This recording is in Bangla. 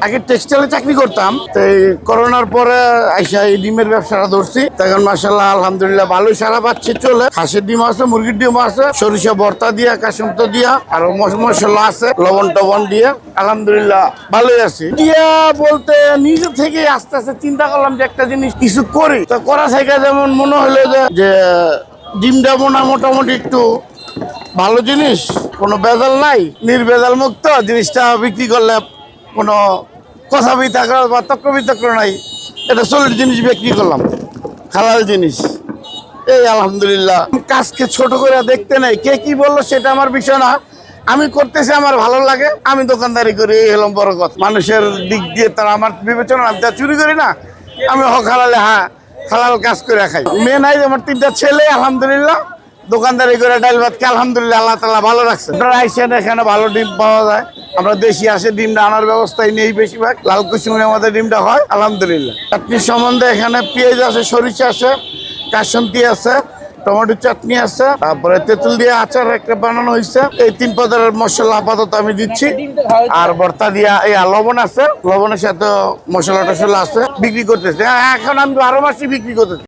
আগে টেক্সটাইলে চাকরি করতাম, তো এই করোনার পরে আইসা এই ডিমের ব্যবসাটা ধরছি। তখন মাশাআল্লাহ আলহামদুলিল্লাহ ভালোই সারা পাচ্ছি, চলে। হাঁসের ডিম আছে, মুরগির ডিম আছে, সরিষা ভর্তা দিয়া, কাসুমত দিয়া, আর মশলা আছে, লবণ টবণ দিয়ে আলহামদুলিল্লাহ ভালোই আছি। দিয়া বলতে নিজে থেকে আস্তে আস্তে চিন্তা করলাম যে একটা জিনিস কিছু করি। তো করা থেকে যেমন মনে হলো যে ডিমটা মোটামুটি একটু ভালো জিনিস, কোনো ভেজাল নাই, নির্ভেজাল মুক্ত জিনিসটা বিক্রি করলে কোনো কথা বিতর্ক বা তর্ক বিতর্ক নাই। এটা সলিড জিনিস বিক্রি করলাম, হালাল জিনিস। এই আলহামদুলিল্লাহ। কাজকে ছোট করে দেখতে নাই, কে কি বললো সেটা আমার বিষয় না। আমি করতেছি, আমার ভালো লাগে, আমি দোকানদারি করি, এই হলাম বড় কথা। মানুষের দিক দিয়ে তারা আমার বিবেচনা, আমি চুরি করি না, আমি হক হালালে হালাল কাজ করে খাই। মেয়ে নাই, আমার 3টা ছেলে আলহামদুলিল্লাহ, দোকানদারি করে ডাইল ভাতকে আলহামদুলিল্লাহ আল্লাহ তাআলা ভালো রাখছে। আপনারা আইসেন, এখানে ভালো ডিম পাওয়া যায়। আমরা দেশি আসে ডিমটা আনার ব্যবস্থাই নেই, বেশিরভাগ লাল কুসুমের আমাদের ডিমটা হয় আলহামদুলিল্লাহ। চাটনির সম্বন্ধে এখানে পেঁয়াজ আছে, সরিষা আছে, কাসন্তি আছে, টমেটো চাটনি আছে, তারপরে তেঁতুল দিয়ে আচার একটা বানানো হয়েছে। এই 3 পদের মশলা আপাতত আমি দিচ্ছি। আর ভর্তা দিয়া এই লবণ আছে, লবণের সাথে মশলা টশলা আছে, বিক্রি করতেছে। এখন আমি 12 মাসই বিক্রি করতেছি।